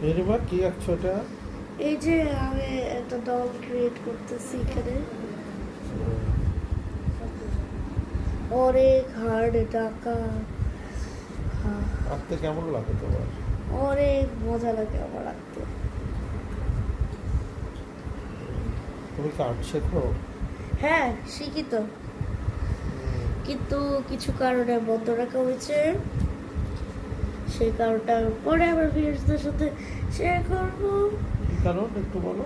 মেরিমা কি আঁকছো এটা? এই যে আমি একটা ডল ক্রিয়েট করতেছি এখানে। অনেক হার্ড এটা আঁকা। আঁকতে কেমন লাগে তোমার? অনেক মজা লাগে আমার আঁকতে। তুমি কি আর্ট শেখো? হ্যাঁ, শিখি তো, কিন্তু কিছু কারণে বন্ধ রাখা হয়েছে। সেই কারণটা পরে আবার ভিউয়ার্সদের সাথে শেয়ার করবো। কি কারণ একটু বলো।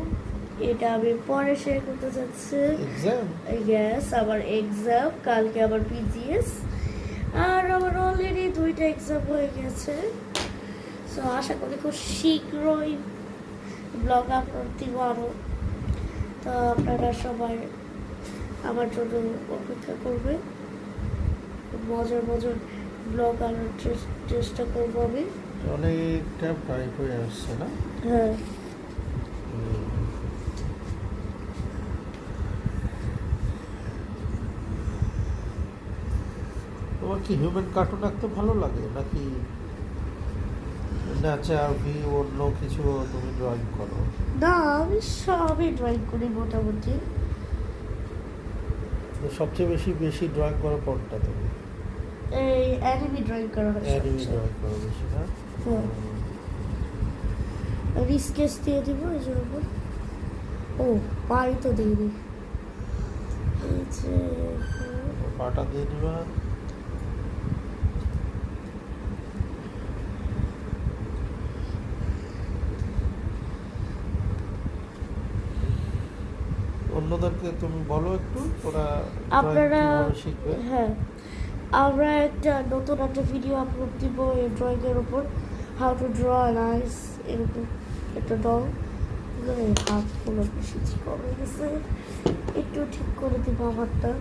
এটা আমি পরে শেয়ার করতে চাচ্ছি। এক্সাম? ইয়েস, আমার এক্সাম কালকে, আবার পিজিএস, আর আমার অলরেডি 2টা এক্সাম হয়ে গেছে। সো আশা করি খুব শীঘ্রই ব্লগ আপলোড দিব আরও। তো আপনারা সবাই আমার জন্য অপেক্ষা করবে। মজার মজার ব্লগ আনার চেষ্টা করবো আমি। অনেকটা প্রায় হয়ে আসছে না? হ্যাঁ। তোমার কি হিউম্যান কার্টুন আঁকতে ভালো লাগে নাকি নেচার ভিউ অন্য কিছু তুমি ড্রয়িং করো? না, আমি সবই ড্রয়িং করি মোটামুটি। তো সবচেয়ে বেশি বেশি ড্রয়িং করো কোনটা তুমি? এই অ্যানিমি ড্রয়িং করা হয় অ্যানিমি সবচেয়ে। ড্রয়িং করো বেশি না? হ্যাঁ। স্কেচ দিয়ে দিব এই যে উপর। ও, পাই তো দিইনি। এই যে পাটা দিয়ে দিবা। অন্যদেরকে তুমি বলো একটু, ওরা আপনারা, কিভাবে শিখবে। হ্যাঁ, আমরা একটা নতুন একটা ভিডিও আপলোড দিব এই ড্রয়িংয়ের উপর, হাউ টু ড্র অ্যান আইস, এরকম একটা ডল। হাতগুলো বেশি কমে গেছে, একটু ঠিক করে দিব আমারটা।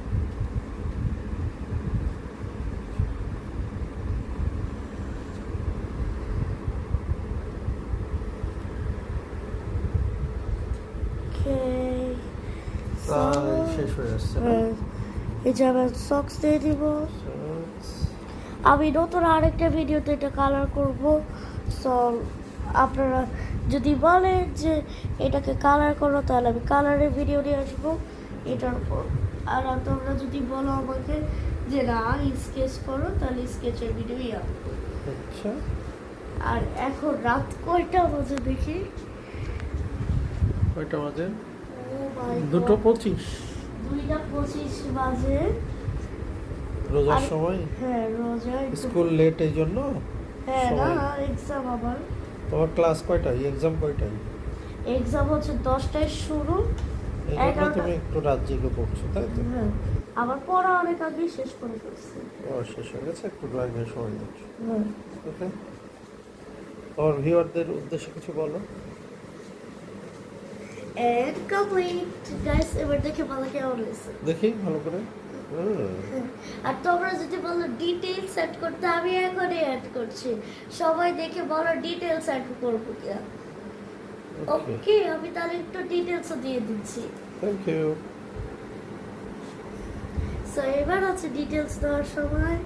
শেষ হয়ে আসছে না? এই যে আবার সক্স দিয়ে দিব। আমি নতুন আরেকটা ভিডিওতে এটা কালার করব। সো আপনারা যদি বলেন যে এটাকে কালার করো, তাহলে আমি কালারের ভিডিও নিয়ে আসবো এটার উপর। আর তোমরা যদি বলো আমাকে যে না স্কেচ করো, তাহলে স্কেচের ভিডিওই আসবো। আচ্ছা, আর এখন রাত কয়টা বাজে দেখি? কয়টা বাজে? ও মাই গড, 2:25। 2:25 বাজে। রোজার সময়? হ্যাঁ, রোজা। স্কুল লেট এই জন্য? হ্যাঁ, না এক্সাম আবার। তোমার ক্লাস কয়টায়, এক্সাম কয়টায়? এক্সাম হচ্ছে 10টায় শুরু, এই জন্য 11টা। তুমি একটু রাত জেগে পড়ছো, তাই তো? হ্যাঁ, আবার পড়া অনেক আগে শেষ করে ফেলছি। ও শেষ হয়ে গেছে, একটু ড্রয়িংয়ের সময় দিচ্ছ। হ্যাঁ। ওকে, তোমার ভিউয়ারদের উদ্দেশ্যে কিছু বলো। এন্ড কমপ্লিট গাইস, এবার দেখে ভালো কেমন হয়েছে। দেখি ভালো করে। আর তোমরা যদি বলো ডিটেইলস অ্যাড করতে, আমি এখনই অ্যাড করছি। সবাই দেখে বলো ডিটেইলস অ্যাড করবো কিনা। ওকে, আমি তাহলে একটু ডিটেইলসও দিয়ে দিচ্ছি। Thank you. সো এবার আছে ডিটেইলস দেওয়ার সময়।